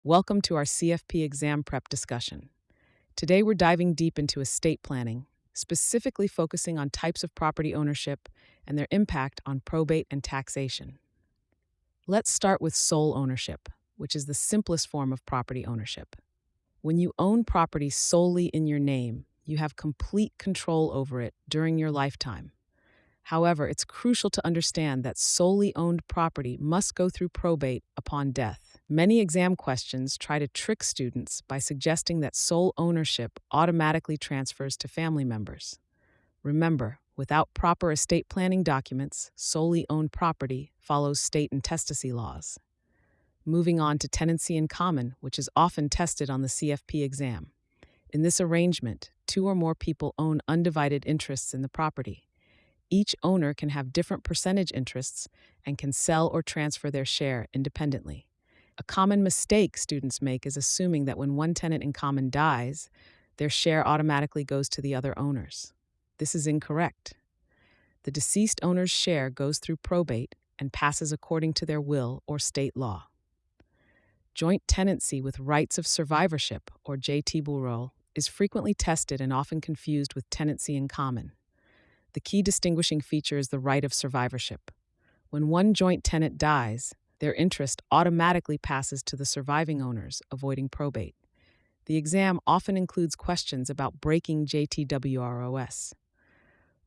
Welcome to our CFP exam prep discussion. Today we're diving deep into estate planning, specifically focusing on types of property ownership and their impact on probate and taxation. Let's start with sole ownership, which is the simplest form of property ownership. When you own property solely in your name, you have complete control over it during your lifetime. However, it's crucial to understand that solely owned property must go through probate upon death. Many exam questions try to trick students by suggesting that sole ownership automatically transfers to family members. Remember, without proper estate planning documents, solely owned property follows state intestacy laws. Moving on to tenancy in common, which is often tested on the CFP exam. In this arrangement, two or more people own undivided interests in the property. Each owner can have different percentage interests and can sell or transfer their share independently. A common mistake students make is assuming that when one tenant in common dies, their share automatically goes to the other owners. This is incorrect. The deceased owner's share goes through probate and passes according to their will or state law. Joint tenancy with rights of survivorship, or JTWROS, is frequently tested and often confused with tenancy in common. The key distinguishing feature is the right of survivorship. When one joint tenant dies, their interest automatically passes to the surviving owners, avoiding probate. The exam often includes questions about breaking JTWROS.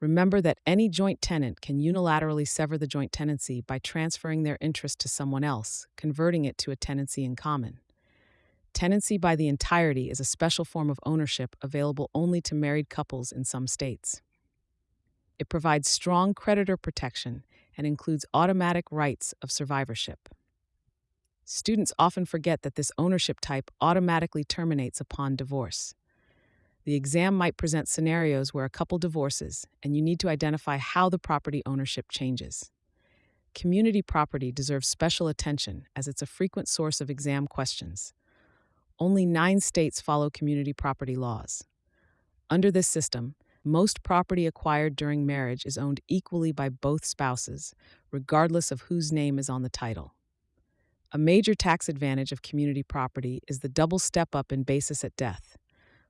Remember that any joint tenant can unilaterally sever the joint tenancy by transferring their interest to someone else, converting it to a tenancy in common. Tenancy by the entirety is a special form of ownership available only to married couples in some states. It provides strong creditor protection and includes automatic rights of survivorship. Students often forget that this ownership type automatically terminates upon divorce. The exam might present scenarios where a couple divorces, and you need to identify how the property ownership changes. Community property deserves special attention as it's a frequent source of exam questions. Only 9 states follow community property laws. Under this system, most property acquired during marriage is owned equally by both spouses, regardless of whose name is on the title. A major tax advantage of community property is the double step-up in basis at death.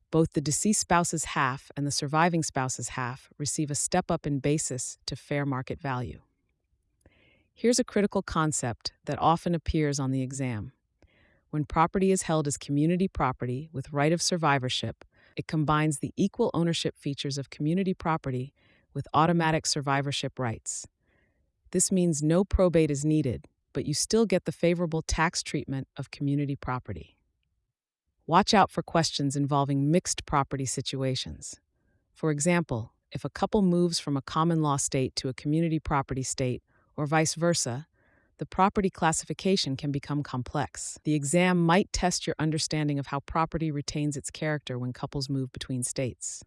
Both the deceased spouse's half and the surviving spouse's half receive a step-up in basis to fair market value. Here's a critical concept that often appears on the exam. When property is held as community property with right of survivorship, it combines the equal ownership features of community property with automatic survivorship rights. This means no probate is needed, but you still get the favorable tax treatment of community property. Watch out for questions involving mixed property situations. For example, if a couple moves from a common law state to a community property state, or vice versa, the property classification can become complex. The exam might test your understanding of how property retains its character when couples move between states.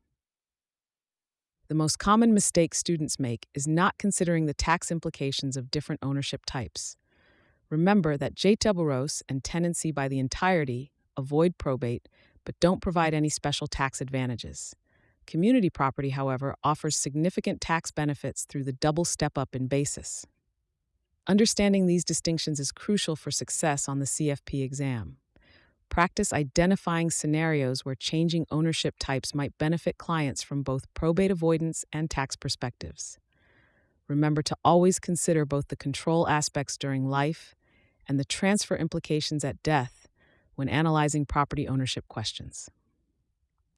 The most common mistake students make is not considering the tax implications of different ownership types. Remember that JTWROS and tenancy by the entirety avoid probate but don't provide any special tax advantages. Community property, however, offers significant tax benefits through the double step-up in basis. Understanding these distinctions is crucial for success on the CFP exam. Practice identifying scenarios where changing ownership types might benefit clients from both probate avoidance and tax perspectives. Remember to always consider both the control aspects during life and the transfer implications at death when analyzing property ownership questions.